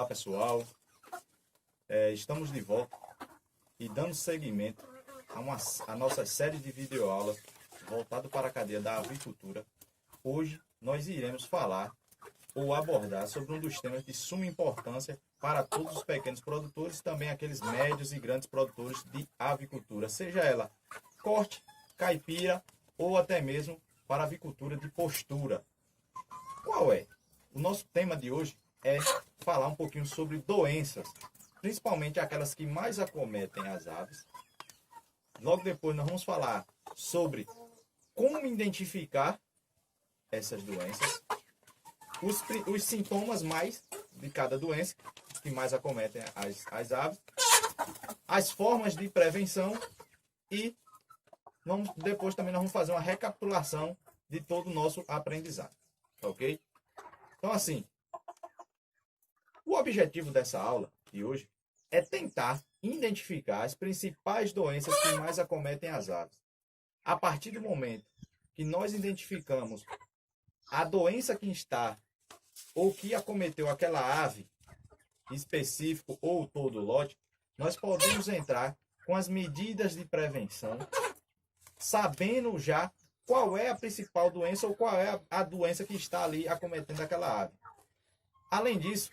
pessoal, estamos de volta e dando seguimento a nossa série de videoaulas voltado para a cadeia da avicultura. Hoje nós iremos falar ou abordar sobre um dos temas de suma importância para todos os pequenos produtores, também aqueles médios e grandes produtores de avicultura, seja ela corte, caipira ou até mesmo para avicultura de postura. Qual é? O nosso tema de hoje é falar um pouquinho sobre doenças, principalmente aquelas que mais acometem as aves. Logo depois nós vamos falar sobre como identificar essas doenças, os sintomas mais de cada doença que mais acometem as aves, as formas de prevenção e depois também nós vamos fazer uma recapitulação de todo o nosso aprendizado, ok? Então assim, o objetivo dessa aula de hoje é tentar identificar as principais doenças que mais acometem as aves. A partir do momento que nós identificamos a doença que está ou que acometeu aquela ave específico ou todo o lote, nós podemos entrar com as medidas de prevenção, sabendo já qual é a principal doença ou qual é a doença que está ali acometendo aquela ave. Além disso,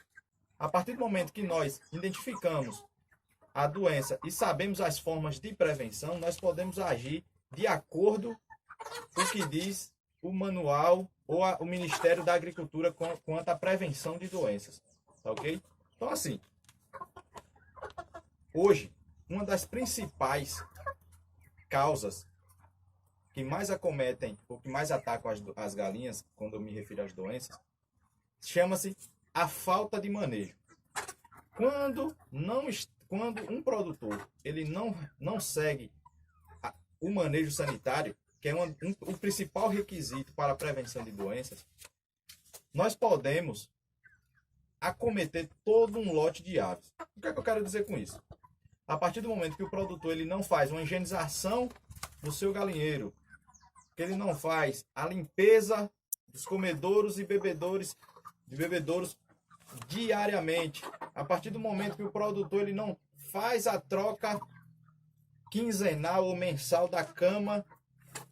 a partir do momento que nós identificamos a doença e sabemos as formas de prevenção, nós podemos agir de acordo com o que diz o manual ou o Ministério da Agricultura quanto à prevenção de doenças. Tá ok? Então, assim, hoje, uma das principais causas que mais acometem ou que mais atacam as galinhas, quando eu me refiro às doenças, chama-se a falta de manejo. Quando um produtor ele não segue o manejo sanitário, que é o principal requisito para a prevenção de doenças, nós podemos acometer todo um lote de aves. O que é que eu quero dizer com isso? A partir do momento que o produtor ele não faz uma higienização do seu galinheiro, que ele não faz a limpeza dos comedouros e bebedouros diariamente, a partir do momento que o produtor ele não faz a troca quinzenal ou mensal da cama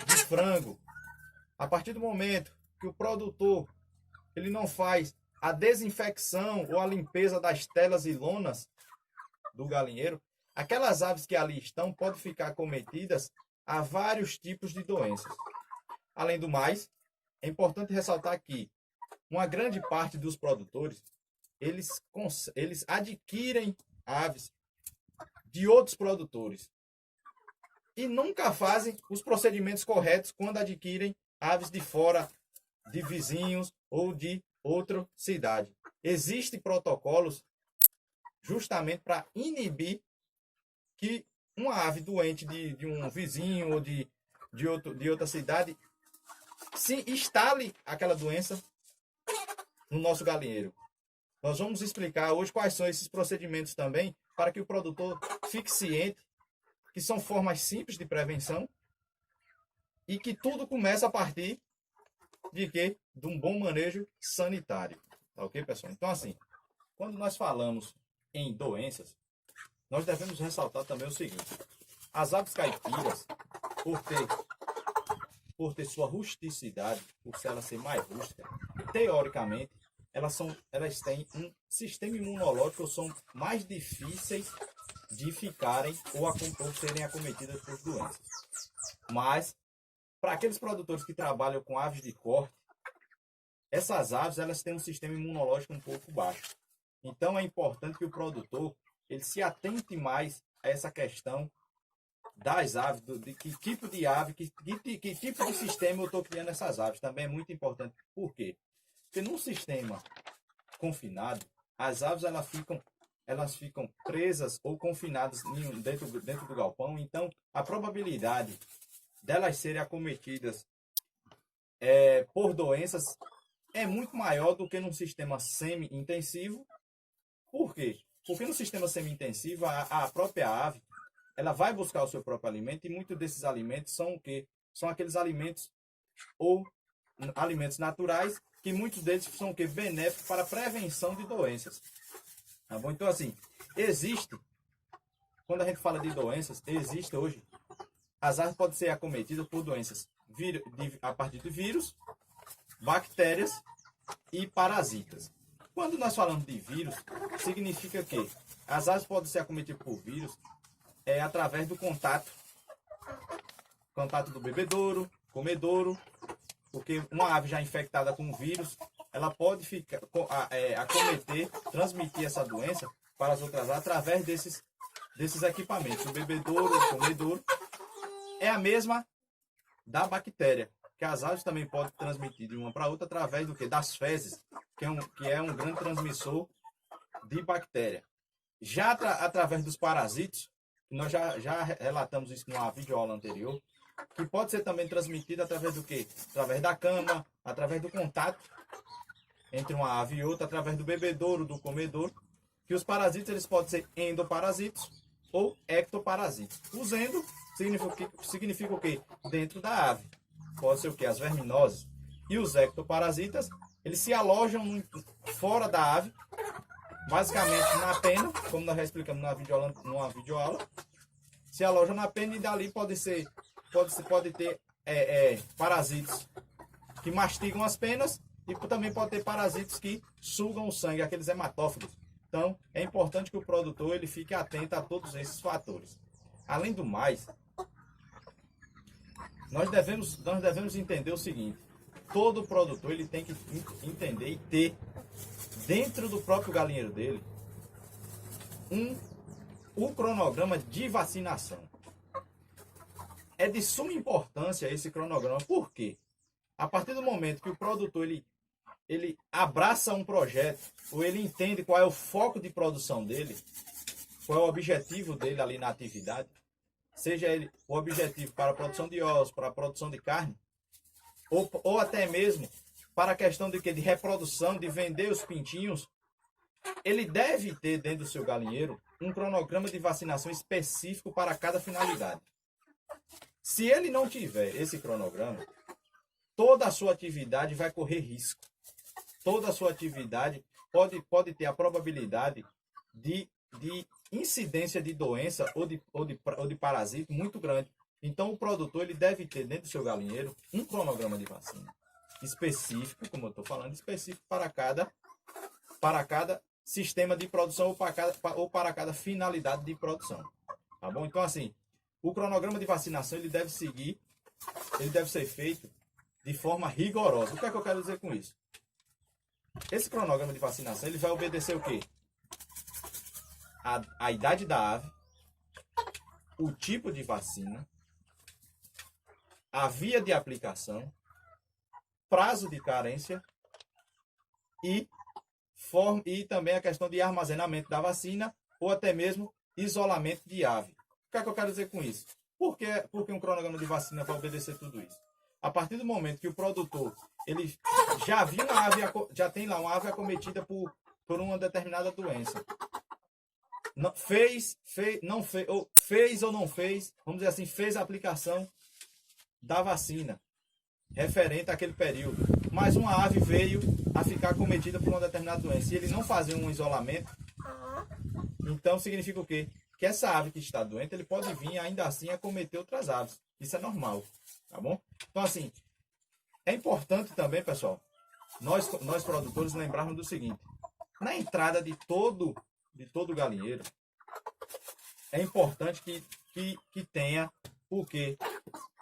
de frango, a partir do momento que o produtor ele não faz a desinfecção ou a limpeza das telas e lonas do galinheiro, aquelas aves que ali estão podem ficar acometidas a vários tipos de doenças. Além do mais, é importante ressaltar que uma grande parte dos produtores eles adquirem aves de outros produtores e nunca fazem os procedimentos corretos quando adquirem aves de fora, de vizinhos ou de outra cidade. Existem protocolos justamente para inibir que uma ave doente de um vizinho ou de outra cidade se instale aquela doença no nosso galinheiro. Nós vamos explicar hoje quais são esses procedimentos também, para que o produtor fique ciente que são formas simples de prevenção e que tudo começa a partir de quê? De um bom manejo sanitário. Tá ok, pessoal? Então, assim, quando nós falamos em doenças, nós devemos ressaltar também o seguinte: as aves caipiras, por ter sua rusticidade, por ela ser mais rústica, teoricamente, elas têm um sistema imunológico, são mais difíceis de ficarem ou serem acometidas por doenças. Mas, para aqueles produtores que trabalham com aves de corte, essas aves elas têm um sistema imunológico um pouco baixo. Então, é importante que o produtor ele se atente mais a essa questão das aves, de que tipo de ave, que tipo de sistema eu estou criando essas aves. Também é muito importante. Por quê? Porque num sistema confinado, as aves elas ficam presas ou confinadas dentro do galpão. Então, a probabilidade delas serem acometidas por doenças é muito maior do que num sistema semi-intensivo. Por quê? Porque no sistema semi-intensivo, a própria ave ela vai buscar o seu próprio alimento e muitos desses alimentos são o quê? São aqueles alimentos ou alimentos naturais que muitos deles são o quê? Benéficos para a prevenção de doenças. Tá bom? Então, assim, existe, quando a gente fala de doenças, existe hoje, as aves podem ser acometidas por doenças a partir de vírus, bactérias e parasitas. Quando nós falamos de vírus, significa que as aves podem ser acometidas por vírus através do contato do bebedouro, comedouro, porque uma ave já infectada com o vírus, ela pode acometer, transmitir essa doença para as outras aves através desses equipamentos. O bebedouro, o comedouro, é a mesma da bactéria, que as aves também podem transmitir de uma para outra através do que? Das fezes, que é um grande transmissor de bactéria. Já através dos parasitos, nós já relatamos isso numa videoaula anterior, que pode ser também transmitido através do quê? Através da cama, através do contato entre uma ave e outra, através do bebedouro, do comedouro, que os parasitas eles podem ser endoparasitos ou ectoparasitos. Os endo significa o quê? Dentro da ave. Pode ser o quê? As verminoses. E os ectoparasitas, eles se alojam fora da ave, basicamente na pena, como nós já explicamos numa videoaula, se alojam na pena e dali pode ter parasitas que mastigam as penas e também pode ter parasitas que sugam o sangue, aqueles hematófagos. Então, é importante que o produtor ele fique atento a todos esses fatores. Além do mais, nós devemos entender o seguinte: todo produtor ele tem que entender e ter dentro do próprio galinheiro dele o cronograma de vacinação. É de suma importância esse cronograma. Por quê? A partir do momento que o produtor ele abraça um projeto, ou ele entende qual é o foco de produção dele, qual é o objetivo dele ali na atividade, seja ele o objetivo para a produção de ovos, para a produção de carne, ou até mesmo para a questão de reprodução, de vender os pintinhos, ele deve ter dentro do seu galinheiro um cronograma de vacinação específico para cada finalidade. Se ele não tiver esse cronograma, toda a sua atividade vai correr risco. Toda a sua atividade pode ter a probabilidade de incidência de doença ou de parasito muito grande. Então, o produtor ele deve ter dentro do seu galinheiro um cronograma de vacina específico, como eu estou falando, específico para cada sistema de produção ou para cada finalidade de produção. Tá bom? Então, assim, o cronograma de vacinação ele deve ser feito de forma rigorosa. O que é que eu quero dizer com isso? Esse cronograma de vacinação ele vai obedecer o quê? A idade da ave, o tipo de vacina, a via de aplicação, prazo de carência e também a questão de armazenamento da vacina ou até mesmo isolamento de ave. O que é que eu quero dizer com isso? Por que um cronograma de vacina vai obedecer tudo isso? A partir do momento que o produtor ele já tem lá uma ave acometida por uma determinada doença, fez ou não fez, vamos dizer assim, fez a aplicação da vacina referente àquele período, mas uma ave veio a ficar acometida por uma determinada doença e ele não fazer um isolamento, então significa o quê? Que essa ave que está doente, ele pode vir ainda assim acometer outras aves. Isso é normal, tá bom? Então assim, é importante também, pessoal, nós produtores lembrarmos do seguinte: na entrada de todo galinheiro, é importante que tenha o quê?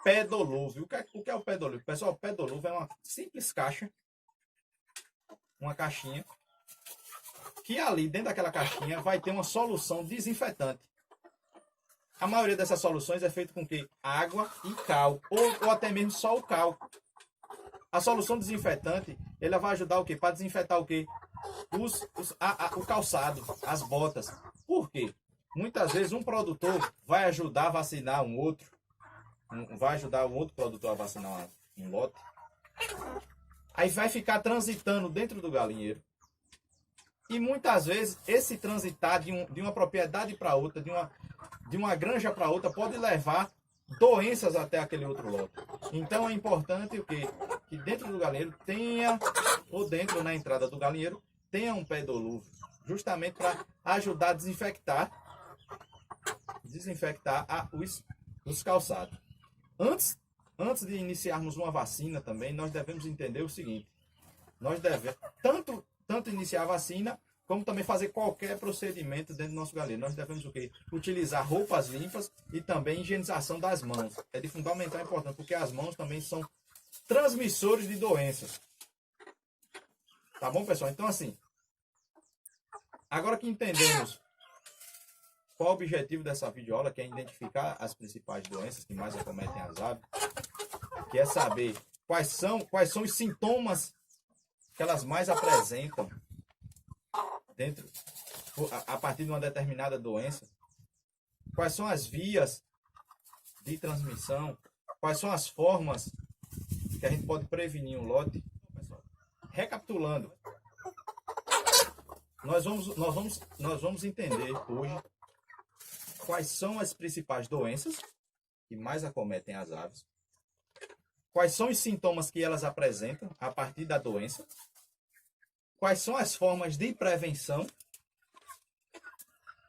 Pedoluve. O que é o pedoluve? Pessoal, o pedoluve é uma simples caixa, uma caixinha, que ali dentro daquela caixinha vai ter uma solução desinfetante. A maioria dessas soluções é feita com quê? Água e cal, ou até mesmo só o cal. A solução desinfetante, ela vai ajudar o quê? Para desinfetar o quê? O calçado, as botas. Por quê? Muitas vezes um produtor vai ajudar a vacinar um outro produtor a vacinar um lote. Aí vai ficar transitando dentro do galinheiro. E muitas vezes esse transitar de uma propriedade para outra, de uma granja para outra, pode levar doenças até aquele outro lote. Então é importante o quê? Que dentro do galinheiro tenha, ou dentro na entrada do galinheiro, tenha um pedoluve. justamente para ajudar a desinfectar os calçados. Antes de iniciarmos uma vacina também, nós devemos entender o seguinte: nós devemos tanto iniciar a vacina, como também fazer qualquer procedimento dentro do nosso galinheiro. Nós devemos o quê? Utilizar roupas limpas e também higienização das mãos. É de fundamental importância, porque as mãos também são transmissores de doenças. Tá bom, pessoal? Então, assim, agora que entendemos qual o objetivo dessa videoaula, que é identificar as principais doenças que mais acometem as aves, que é saber quais são os sintomas que elas mais apresentam a partir de uma determinada doença, quais são as vias de transmissão, quais são as formas que a gente pode prevenir um lote. Recapitulando, nós vamos entender hoje quais são as principais doenças que mais acometem as aves, quais são os sintomas que elas apresentam a partir da doença, quais são as formas de prevenção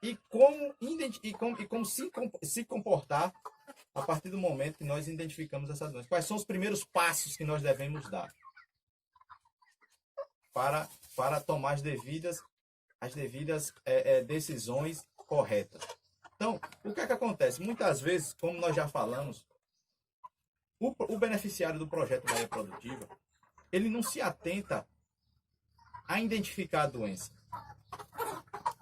e como se comportar a partir do momento que nós identificamos essa doença. Quais são os primeiros passos que nós devemos dar para tomar as devidas decisões corretas. Então, o que é que acontece? Muitas vezes, como nós já falamos, o beneficiário do projeto Bahia Produtiva, ele não se atenta a identificar a doença.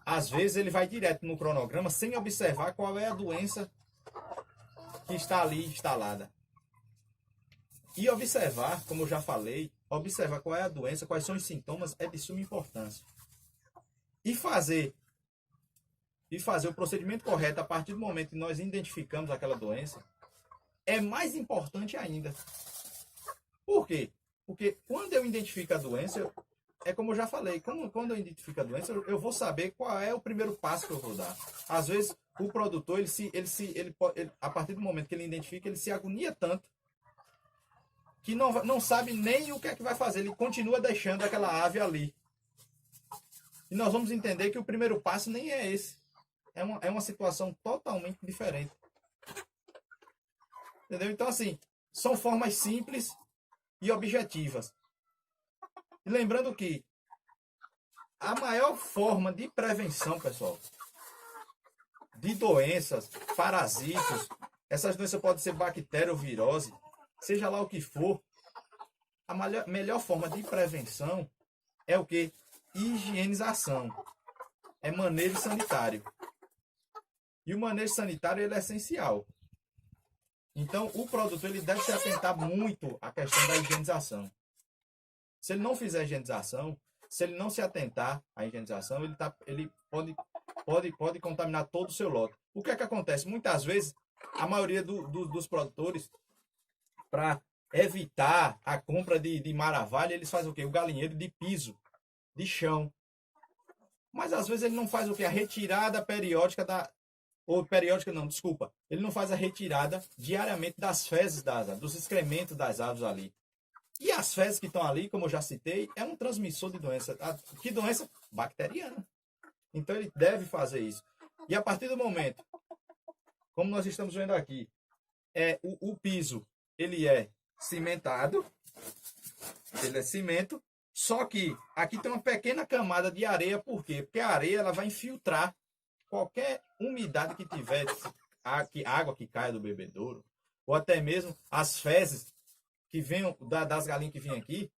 Às vezes ele vai direto no cronograma sem observar qual é a doença que está ali instalada. E observar, como eu já falei, observar qual é a doença, quais são os sintomas é de suma importância. E fazer o procedimento correto a partir do momento que nós identificamos aquela doença é mais importante ainda. Por quê? Porque quando eu identifico a doença, é como eu já falei, quando eu identifico a doença, eu vou saber qual é o primeiro passo que eu vou dar. Às vezes, o produtor, a partir do momento que ele identifica, ele se agonia tanto que não sabe nem o que é que vai fazer. Ele continua deixando aquela ave ali. E nós vamos entender que o primeiro passo nem é esse. É uma situação totalmente diferente. Entendeu? Então, assim, são formas simples e objetivas. E lembrando que a maior forma de prevenção, pessoal, de doenças, parasitos, essas doenças podem ser bactéria ou virose, seja lá o que for, a melhor forma de prevenção é o quê? Higienização. É manejo sanitário. E o manejo sanitário ele é essencial. Então, o produtor ele deve se atentar muito à questão da higienização. Se ele não fizer a higienização, se ele não se atentar à higienização, ele pode contaminar todo o seu lote. O que é que acontece? Muitas vezes, a maioria dos produtores, para evitar a compra de maravalha, eles fazem o quê? O galinheiro de piso, de chão. Mas às vezes ele não faz o quê? A retirada periódica ele não faz a retirada diariamente das fezes das aves, dos excrementos das aves ali. E as fezes que estão ali, como eu já citei, é um transmissor de doença. Que doença? Bacteriana. Então ele deve fazer isso. E a partir do momento, como nós estamos vendo aqui, o piso, ele é cimentado, ele é cimento, só que aqui tem uma pequena camada de areia, por quê? Porque a areia ela vai infiltrar qualquer umidade que tiver, água que caia do bebedouro, ou até mesmo as fezes que venham das galinhas que vêm aqui,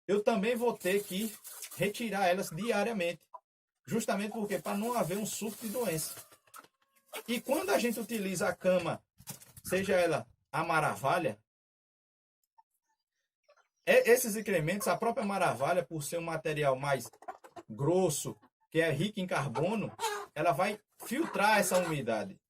eu também vou ter que retirar elas diariamente. Justamente porque para não haver um surto de doença. E quando a gente utiliza a cama, seja ela a maravalha, esses incrementos, a própria maravalha, por ser um material mais grosso, que é rico em carbono, ela vai filtrar essa umidade.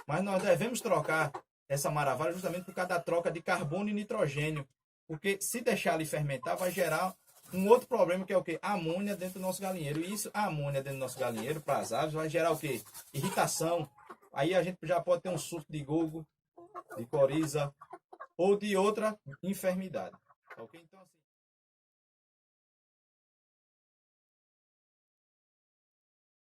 Mas nós devemos trocar essa maravalha justamente por causa da troca de carbono e nitrogênio. Porque se deixar ali fermentar, vai gerar um outro problema, que é o quê? Amônia dentro do nosso galinheiro. E isso, a amônia dentro do nosso galinheiro, para as aves, vai gerar o quê? Irritação. Aí a gente já pode ter um surto de gogo, de coriza ou de outra enfermidade. Ok? Então,